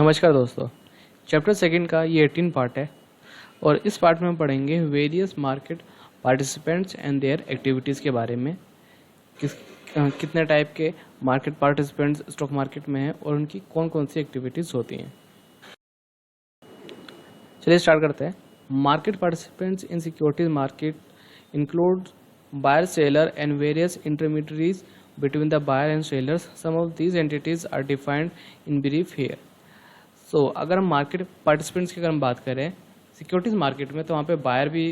नमस्कार दोस्तों, chapter second का ये 18 पार्ट है और इस पार्ट में हम पढ़ेंगे various market participants and there activities के बारे में। कितने टाइप के मार्केट पार्टिसिपेंट्स स्टॉक मार्केट में हैं और उनकी कौन कौन सी एक्टिविटीज़ होती हैं। चलिए स्टार्ट करते हैं। Market participants in securities market include buyer, seller and various intermediaries between the buyer and sellers. Some of these entities are defined in brief here. So अगर हम मार्केट पार्टिसिपेंट्स की अगर हम बात करें सिक्योरिटीज़ मार्केट में, तो वहाँ पे बायर भी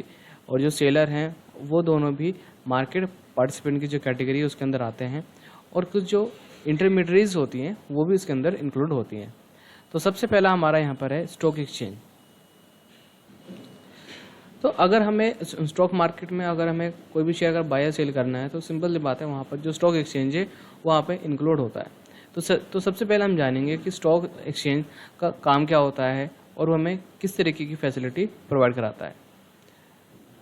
और जो सेलर हैं वो दोनों भी मार्केट पार्टिसिपेंट की जो कैटेगरी है उसके अंदर आते हैं, और कुछ जो इंटरमीडियरीज होती हैं वो भी इसके अंदर इंक्लूड होती हैं। तो सबसे पहला हमारा यहाँ पर है स्टॉक एक्सचेंज। तो अगर हमें स्टॉक मार्केट में अगर हमें कोई भी शेयर अगर बाय या सेल करना है तो सिंपल सी बात है, वहाँ पर जो स्टॉक एक्सचेंज है वहाँ पे इंक्लूड होता है। तो सबसे पहले हम जानेंगे कि स्टॉक एक्सचेंज का काम क्या होता है और वो हमें किस तरीके की फैसिलिटी प्रोवाइड कराता है।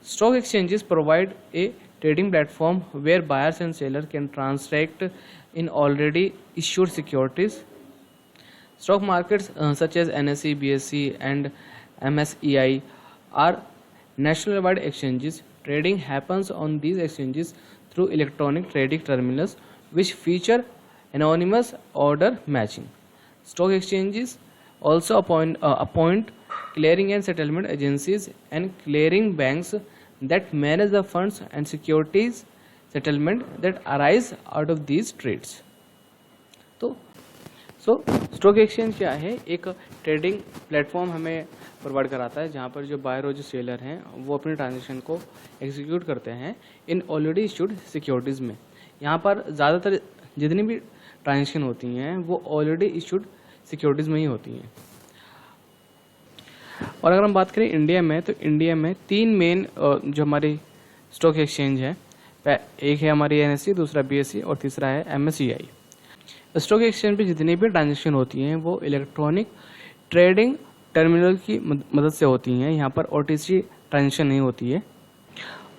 Stock exchanges provide a trading platform where buyers and seller can transact in already issued securities. Stock markets such as NSE, BSE and MSCI are national wide exchanges. Trading happens on these exchanges through electronic trading terminals which feature anonymous order matching. Stock exchanges also appoint clearing and settlement agencies and clearing banks that manage the funds and securities settlement that arise out of these trades. तो stock exchange क्या है? एक trading platform हमें provide कराता है जहाँ पर जो बायर और जो सेलर हैं वो अपने ट्रांजेक्शन को एग्जीक्यूट करते हैं इन ऑलरेडी इशूड सिक्योरिटीज़ में। यहाँ पर ज़्यादातर जितनी भी ट्रांजेक्शन होती हैं वो ऑलरेडी इशूड सिक्योरिटीज़ में ही होती हैं। और अगर हम बात करें इंडिया में, तो इंडिया में तीन मेन जो हमारी स्टॉक एक्सचेंज है, एक है हमारी NSE, दूसरा BSE और तीसरा है MSCI। स्टॉक एक्सचेंज पे जितनी भी ट्रांजेक्शन होती हैं वो इलेक्ट्रॉनिक ट्रेडिंग टर्मिनल की मदद से होती हैं। यहाँ पर OTC ट्रांजेक्शन नहीं होती है।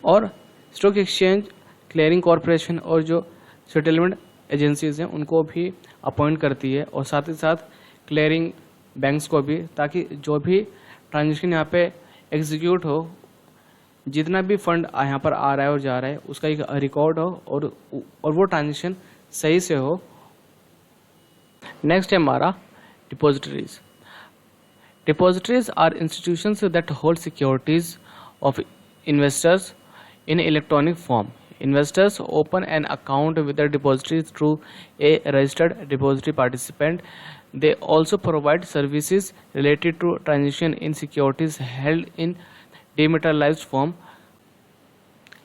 और स्टॉक एक्सचेंज क्लियरिंग कॉरपोरेशन और जो सेटलमेंट एजेंसीज हैं उनको भी अपॉइंट करती है, और साथ ही साथ क्लियरिंग बैंक्स को भी, ताकि जो भी ट्रांजेक्शन यहाँ पे एग्जीक्यूट हो, जितना भी फंड यहाँ पर आ रहा है और जा रहा है उसका एक रिकॉर्ड हो और वो ट्रांजेक्शन सही से हो। नेक्स्ट है हमारा depositories. Depositories are institutions that hold securities of investors in electronic form. Investors open an account with the depository through a registered depository participant. They also provide services related to transaction in securities held in dematerialized form.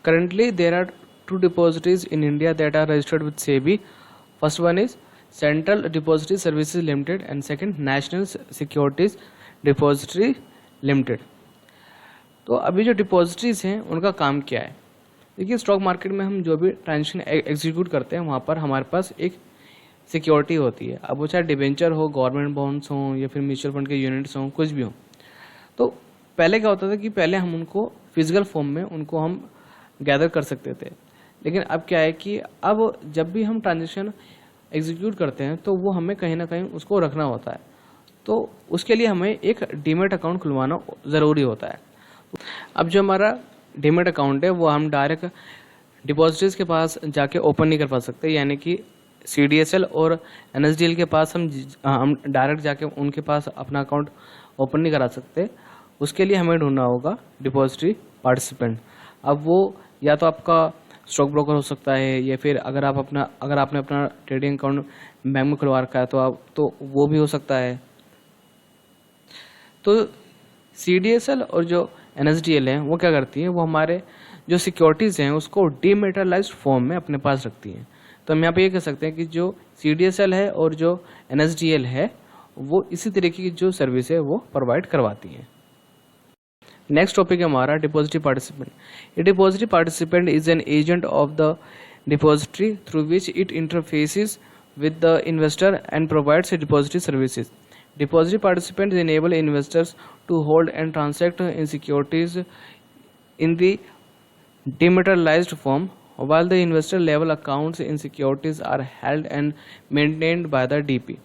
Currently, there are two depositories in India that are registered with SEBI. First one is Central Depository Services Limited and second National Securities depository limited. तो अभी जो depositories हैं उनका काम क्या है? देखिए, stock market में हम जो भी ट्रांजेक्शन एग्जीक्यूट करते हैं वहाँ पर हमारे पास एक सिक्योरिटी होती है। अब वो चाहे डिबेंचर हो, गवर्नमेंट बॉन्ड्स हों या फिर म्यूचुअल फंड के यूनिट्स हों, कुछ भी हो। तो पहले क्या होता था कि पहले हम उनको फिजिकल फॉर्म में उनको हम गैदर कर सकते थे, लेकिन अब क्या है कि अब जब भी हम ट्रांजेक्शन एग्जीक्यूट करते हैं तो वो हमें कहीं ना कहीं उसको रखना होता है। तो उसके लिए हमें एक डीमेट अकाउंट खुलवाना ज़रूरी होता है। अब जो हमारा डीमेट अकाउंट है वो हम डायरेक्ट डिपॉजिटरीज के पास जाके ओपन नहीं कर पा सकते, यानी कि CDSL और NSDL के पास हम डायरेक्ट जाके उनके पास अपना अकाउंट ओपन नहीं करा सकते। उसके लिए हमें ढूंढना होगा डिपॉजिटरी पार्टिसिपेंट। अब वो या तो आपका स्टॉक ब्रोकर हो सकता है, या फिर अगर आपने अपना ट्रेडिंग अकाउंट बैंक में खुलवा रखा है तो वो भी हो सकता है। तो CDSL और जो NSDL है वो क्या करती है, वो हमारे जो सिक्योरिटीज़ हैं उसको डीमेटेरियलाइज्ड फॉर्म में अपने पास रखती हैं। तो हम यहाँ पे ये कह सकते हैं कि जो CDSL है और जो NSDL है वो इसी तरीके की जो सर्विस है वो प्रोवाइड करवाती हैं। नेक्स्ट टॉपिक है हमारा depository participant. A depository participant is an agent of the depository through which it interfaces with the investor and provides depository services. Depository participants enable investors to hold and transact in securities in the dematerialized form, while the investor level accounts in securities are held and maintained by the DP.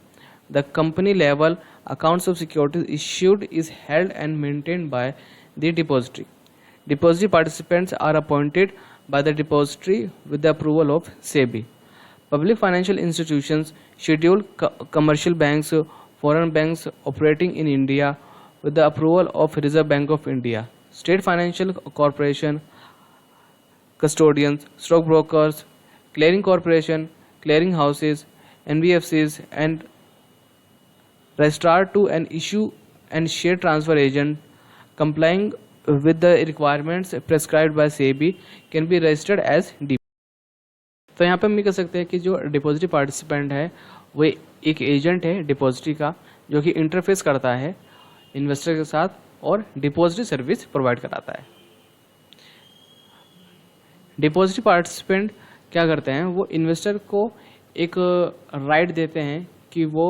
The company level accounts of securities issued is held and maintained by the depository. Depository participants are appointed by the depository with the approval of SEBI. Public financial institutions, scheduled commercial banks, foreign banks operating in India with the approval of Reserve Bank of India, state financial corporation, custodians, stockbrokers, clearing corporation, clearing houses, NBFCs, and registrar to an issue and share transfer agent complying with the requirements prescribed by SEBI can be registered as DP. तो यहाँ पे हम ये कह सकते हैं कि जो डिपॉजिटरी पार्टिसिपेंट है वो एक एजेंट है डिपॉजिटरी का, जो कि इंटरफेस करता है इन्वेस्टर के साथ और डिपॉजिटरी सर्विस प्रोवाइड कराता है। डिपॉजिटरी पार्टिसिपेंट क्या करते हैं, वो इन्वेस्टर को एक राइट देते हैं कि वो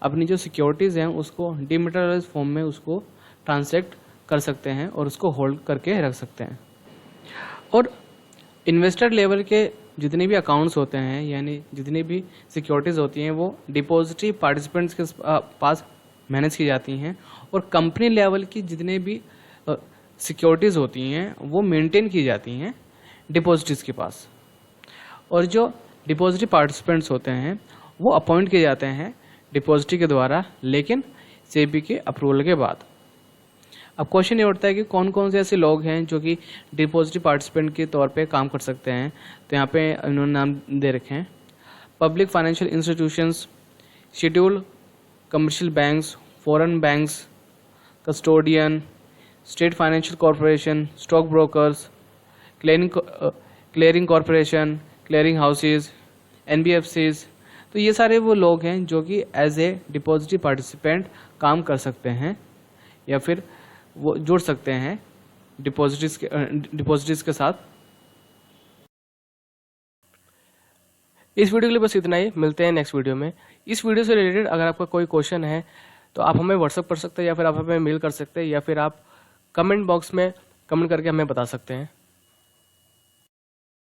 अपनी जो सिक्योरिटीज़ हैं उसको डिमैटेरियलाइज्ड फॉर्म में उसको ट्रांसैक्ट कर सकते हैं और उसको होल्ड करके रख सकते हैं। और इन्वेस्टर लेवल के जितने भी अकाउंट्स होते हैं, यानी जितनी भी सिक्योरिटीज़ होती हैं, वो डिपॉजिटरी पार्टिसिपेंट्स के पास मैनेज की जाती हैं। और कंपनी लेवल की जितने भी सिक्योरिटीज़ होती हैं वो मेंटेन की जाती हैं डिपॉजिटरीज के पास। और जो डिपॉजिटरी पार्टिसिपेंट्स होते हैं वो अपॉइंट किए जाते हैं डिपॉजिटरी के द्वारा, लेकिन सेबी के अप्रूवल के बाद। अब क्वेश्चन ये उठता है कि कौन कौन से ऐसे लोग हैं जो कि डिपॉजिटरी पार्टिसिपेंट के तौर पे काम कर सकते हैं। तो यहाँ पे इन्होंने नाम दे रखे हैं: public financial institutions, scheduled commercial banks, foreign banks, custodian, state financial corporation, stock brokers, clearing corporation, clearing houses, NBFCs। तो ये सारे वो लोग हैं जो कि एज ए डिपॉजिटरी पार्टिसिपेंट काम कर सकते हैं या फिर वो जुड़ सकते हैं डिपॉजिटरीज के साथ। इस वीडियो के लिए बस इतना ही, मिलते हैं नेक्स्ट वीडियो में। इस वीडियो से रिलेटेड अगर आपका कोई क्वेश्चन है तो आप हमें व्हाट्सअप कर सकते हैं या फिर आप हमें मेल कर सकते हैं या फिर आप कमेंट बॉक्स में कमेंट करके हमें बता सकते हैं।